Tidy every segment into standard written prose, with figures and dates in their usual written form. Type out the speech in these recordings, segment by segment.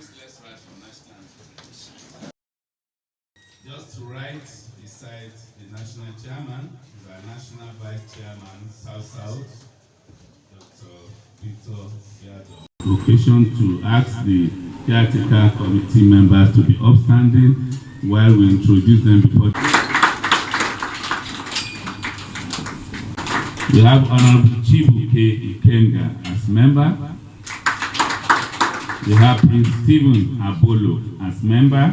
Please let's rise for national anthem. Just right beside the national chairman is our national vice chairman, South, Dr. Victor Yado. Occasion to ask the caretaker committee members to be upstanding while we introduce them before. We have Honorable Chibuke Ikenga as member. We have Prince Stephen Abolo as member.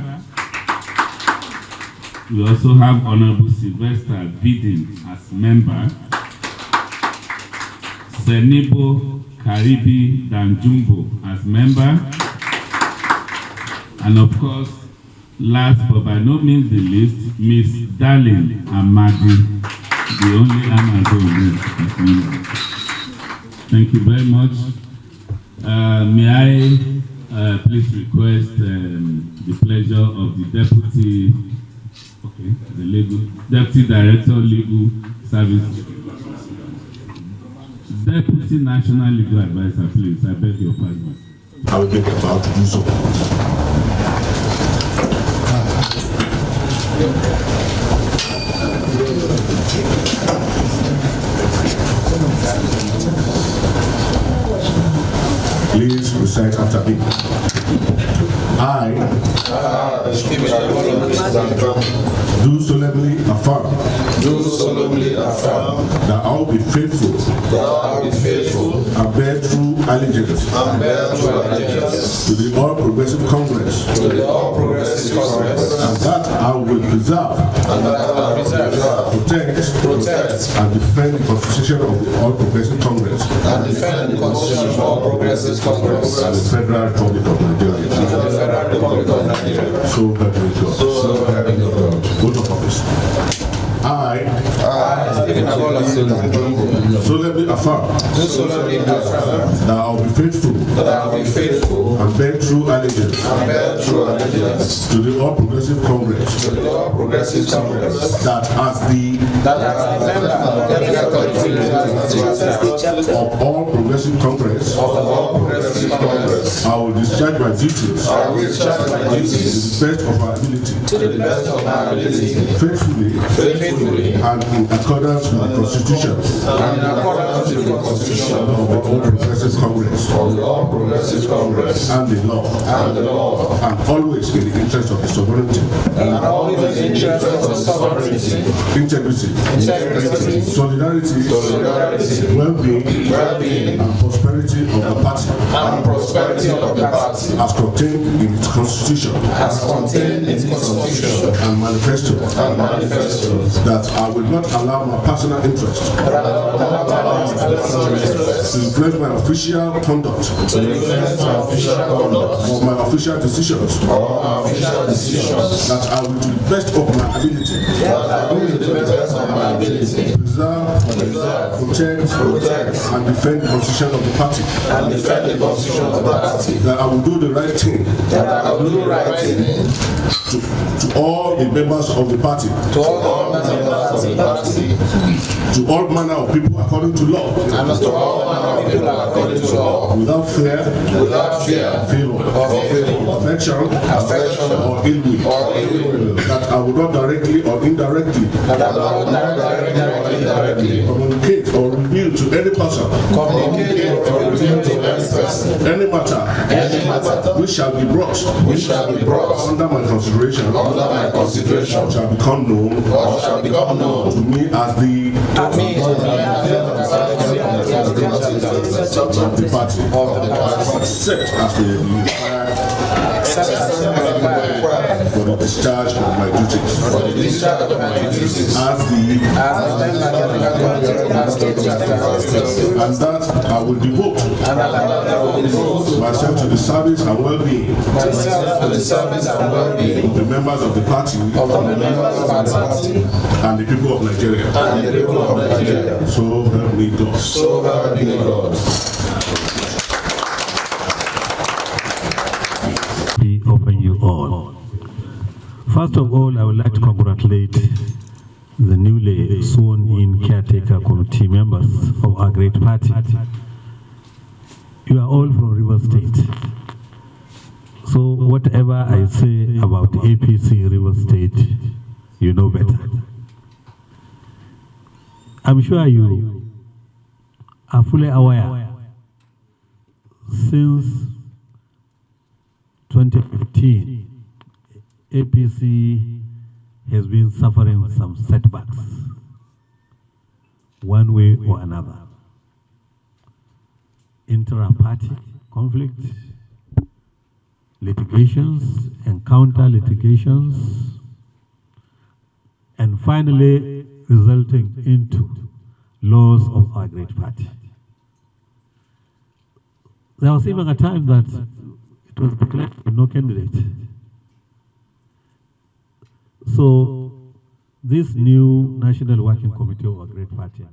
We also have Honorable Sylvester Bidin as member. Senibo Karibi Danjumbo as member. And of course, last but by no means the least, Miss Darlene Amadi, the only Amazon as member. Thank you very much. May I please request the pleasure of the Deputy Director Legal Service, Deputy National Legal Advisor, please, I beg your pardon. I will make a vow to do so. Please recite after me. I do solemnly affirm that I will be faithful and bear true allegiance to the All Progressive Congress, and that I will preserve, protect, and defend the Constitution of the All Progressive Congress and the Federal Republic of Nigeria. So help me God. Vote of office. I solemnly affirm that I will be faithful and bear true allegiance to the All Progressive Congress, that as the of All Progressive Congress, I will discharge my duties to the best of my ability, faithfully and in accordance with the Constitution of the All Progressive Congress and the law, and always in the interest of the sovereignty, integrity, solidarity, well-being, and prosperity of the party, as contained in its Constitution and manifesto, that I will not allow my personal interest to influence my official conduct or my official decisions, that I will do the best of my ability preserve, protect, and defend the Constitution of the party, that I will do the right thing to all the members of the party, to all manner of people according to law, without fear, favor, affection, or ill will, that I will not directly or indirectly communicate or reveal to any person any matter which shall be brought under my consideration, shall become known to me as the party, except as for the discharge of my duties, and that I will devote myself to the service and well-being of the members of the party and the people of Nigeria. So help me God. Be open you all. First of all, I would like to congratulate the newly sworn-in caretaker committee members of our great party. You are all from River State. So whatever I say about APC River State, you know better. I'm sure you are fully aware since 2015, APC has been suffering some setbacks, one way or another. Intra-party conflict, litigations and counter-litigations, and finally resulting into loss of our great party. There was even a time that it was declared no candidate. So this new National Working Committee of a great party